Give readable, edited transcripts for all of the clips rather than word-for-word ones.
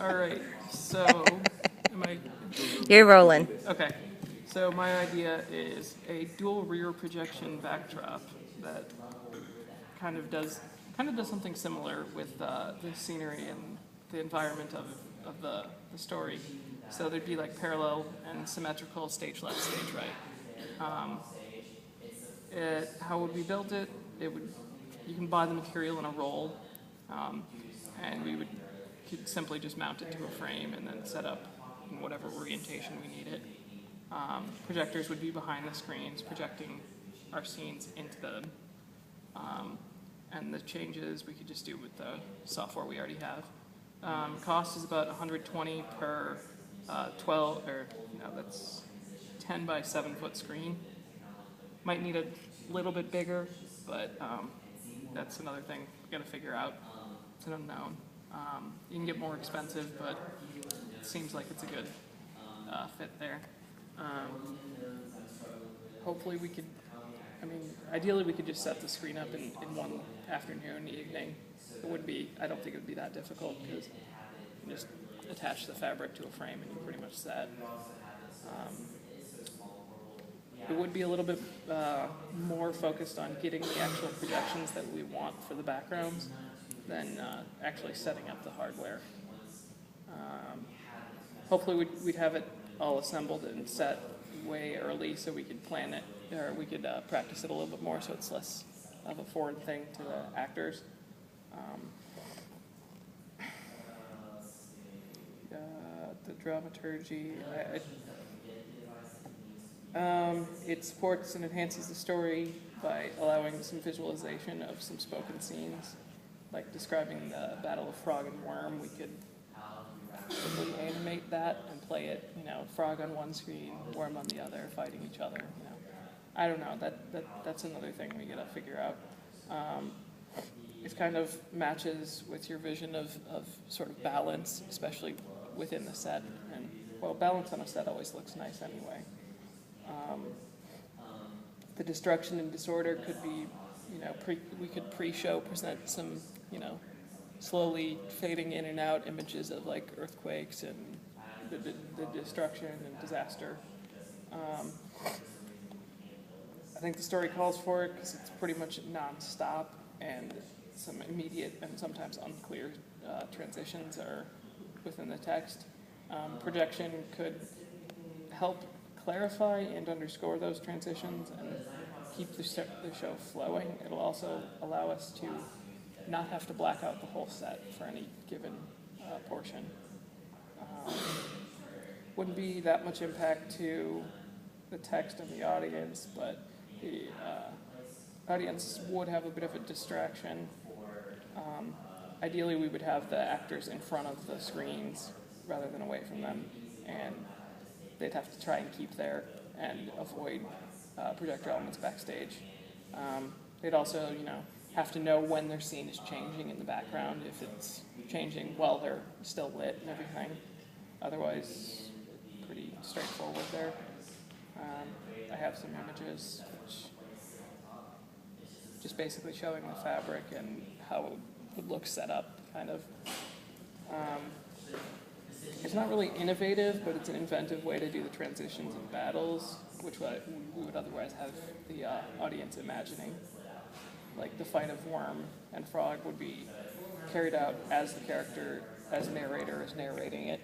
All right, so am I? You're rolling. Okay, so my idea is a dual rear projection backdrop that kind of does something similar with the scenery and the environment of the story. So there'd be like parallel and symmetrical stage left, stage right. How would we build it? You can buy the material in a roll, and we could simply just mount it to a frame and then set up in whatever orientation we need it. Projectors would be behind the screens, projecting our scenes into them. And the changes we could just do with the software we already have. Cost is about $120 per 10 by 7 foot screen. Might need a little bit bigger, but that's another thing we got to figure out. It's an unknown. You can get more expensive, but it seems like it's a good fit there. Hopefully we could, ideally we could just set the screen up in one afternoon, evening. I don't think it would be that difficult because you just attach the fabric to a frame and you're pretty much set. It would be a little bit more focused on getting the actual projections that we want for the backgrounds than actually setting up the hardware. Hopefully we'd have it all assembled and set way early so we could plan it, or we could practice it a little bit more so it's less of a foreign thing to the actors. The dramaturgy, it supports and enhances the story by allowing some visualization of some spoken scenes, like describing the Battle of Frog and Worm. We could simply animate that and play it, frog on one screen, worm on the other, fighting each other. I don't know. That's another thing we gotta figure out. It kind of matches with your vision of sort of balance, especially within the set. And balance on a set always looks nice anyway. The destruction and disorder could be, we could pre-show present some, slowly fading in and out images of like earthquakes and the destruction and disaster. I think the story calls for it because it's pretty much non-stop, and some immediate and sometimes unclear transitions are within the text. Projection could help clarify and underscore those transitions and keep the show flowing. It'll also allow us to not have to black out the whole set for any given portion. Wouldn't be that much impact to the text and the audience, but the audience would have a bit of a distraction. Ideally, we would have the actors in front of the screens rather than away from them, and they'd have to try and keep there and avoid projector elements backstage. They'd also, have to know when their scene is changing in the background, if it's changing while they're still lit and everything. Otherwise, pretty straightforward there. I have some images which just basically showing the fabric and how it would look set up, kind of. It's not really innovative, but it's an inventive way to do the transitions in battles, which we would otherwise have the audience imagining. Like the fight of Worm and Frog would be carried out as the character, as narrator, is narrating it.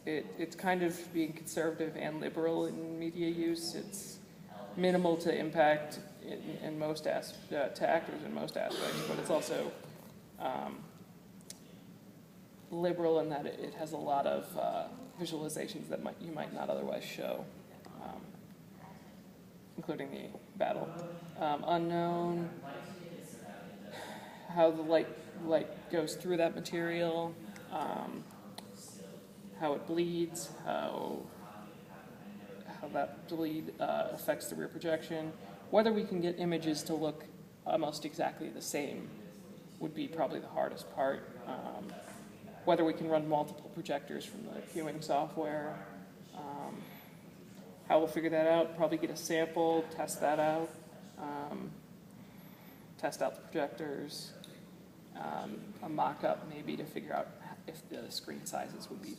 It's kind of being conservative and liberal in media use. It's minimal to impact in most to actors in most aspects, but it's also liberal in that it has a lot of visualizations that you might not otherwise show, including the battle. Unknown, how the light goes through that material, how it bleeds, how that bleed affects the rear projection. Whether we can get images to look almost exactly the same would be probably the hardest part. Whether we can run multiple projectors from the viewing software. How we'll figure that out, probably get a sample, test that out. test out the projectors, a mock-up maybe to figure out if the screen sizes would be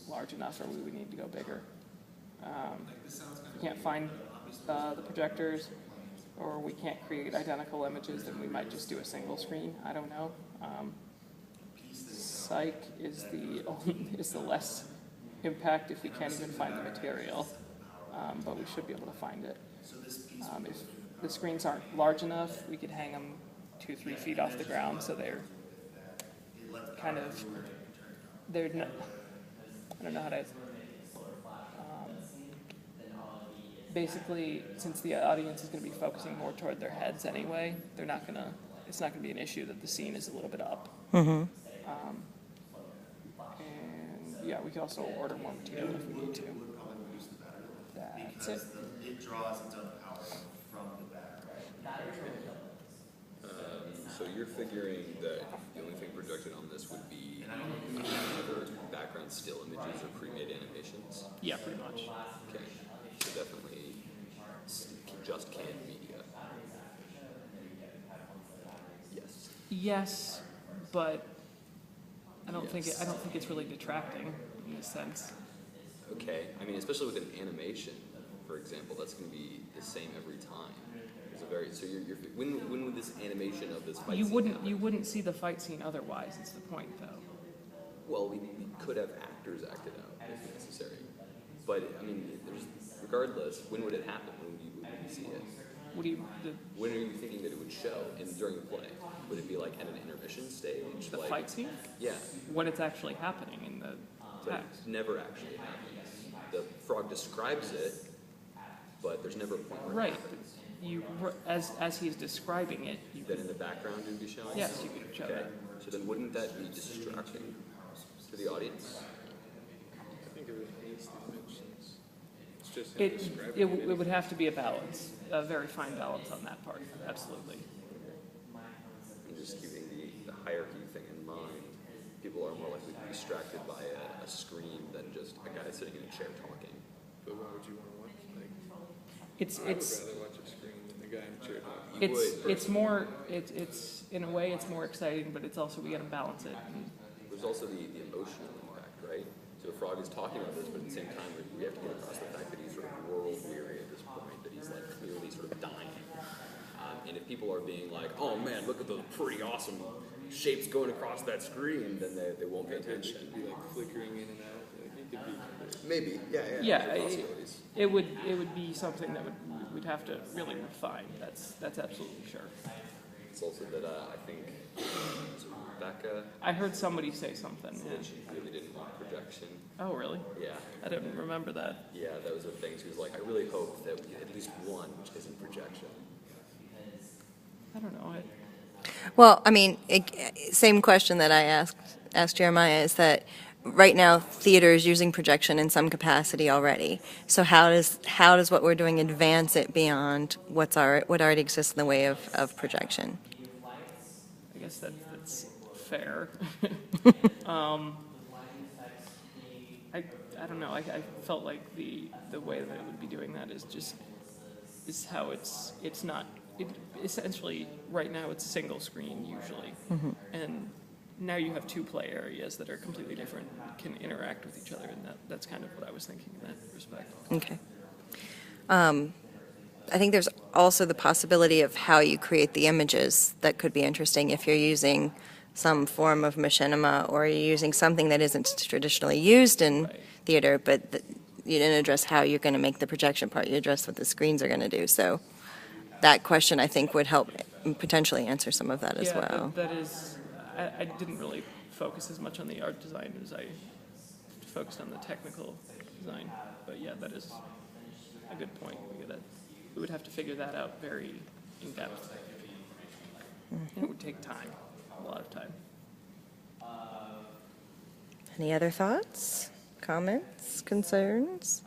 large enough or we would need to go bigger. If we can't find the projectors, or we can't create identical images, then we might just do a single screen. I don't know. Psych is the less impact if we can't even find the material, but we should be able to find it. If the screens aren't large enough, we could hang them 2-3 feet off the ground, so they're kind of, I don't know how to, basically, since the audience is going to be focusing more toward their heads anyway, it's not going to be an issue that the scene is a little bit up. Mm-hmm. And yeah, we can also order more material if we need to. That's it. It draws its own power from the background. So you're figuring that the only thing projected on this would be either background still images or pre-made animations? Yeah, pretty much. Okay, so definitely just canned media. Yes. Yes, but I don't think it's really detracting in this sense. Okay, I mean, especially with an animation, for example, that's going to be the same every time. So when would this animation of this fight You scene wouldn't happen? you wouldn't see the fight scene otherwise. Is the point though? Well, we could have actors acted out if necessary, but I mean, regardless, when would it happen? When would you see it? When are you thinking that it would show during the play? Would it be like at an intermission stage? The like, fight scene? Yeah. When it's actually happening in the But text. it never actually happens. The frog describes it, but there's never a point where it Right. happens. As he's describing it, Then in the background it would be showing? yes, you could show Okay. that. So then wouldn't that be distracting to the audience? I think it would haste the dimensions. It's just It would have to be a balance, a very fine balance on that part. Absolutely. And just keeping the hierarchy thing in mind, people are more likely to be distracted by a screen than just a guy sitting in a chair talking. But why would you want to watch? Like, It's I would rather watch a screen than the guy in the chair talking. You would, it's more it's in a way it's more exciting, but it's also we got to balance it. And There's also the emotional impact, right? So the frog is talking about this, but at the same time, we have to get across the fact that he's sort of world weary at this point, that he's like clearly sort of dying. And if people are being like, oh man, look at those pretty awesome shapes going across that screen, then they won't pay attention. It could be like flickering in and out. Like, it could be. Maybe, yeah. Yeah, there's possibilities. it would be something that we'd have to really refine. That's absolutely sure. It's also that I think so Rebecca I heard somebody say something. said she really didn't want projection. Oh, really? Yeah. I didn't remember that. Yeah, that was a thing. She was like, I really hope that we get at least one which isn't projection. I don't know. Well, I mean, same question that I asked Jeremiah is that right now theater is using projection in some capacity already. So how does what we're doing advance it beyond what already exists in the way of projection? I guess that's fair. I don't know. I felt like the way that I would be doing that is how it's not. Essentially, right now it's a single screen usually, and now you have two play areas that are completely different, can interact with each other, and that's kind of what I was thinking in that respect. Okay. I think there's also the possibility of how you create the images that could be interesting if you're using some form of machinima or you're using something that isn't traditionally used in Right. theater, but you didn't address how you're going to make the projection part. You addressed what the screens are going to do. So that question, I think, would help potentially answer some of that as Yeah, well. that is. I didn't really focus as much on the art design as I focused on the technical design. But yeah, that is a good point. We would have to figure that out very in depth. And it would take time, a lot of time. Any other thoughts, comments, concerns?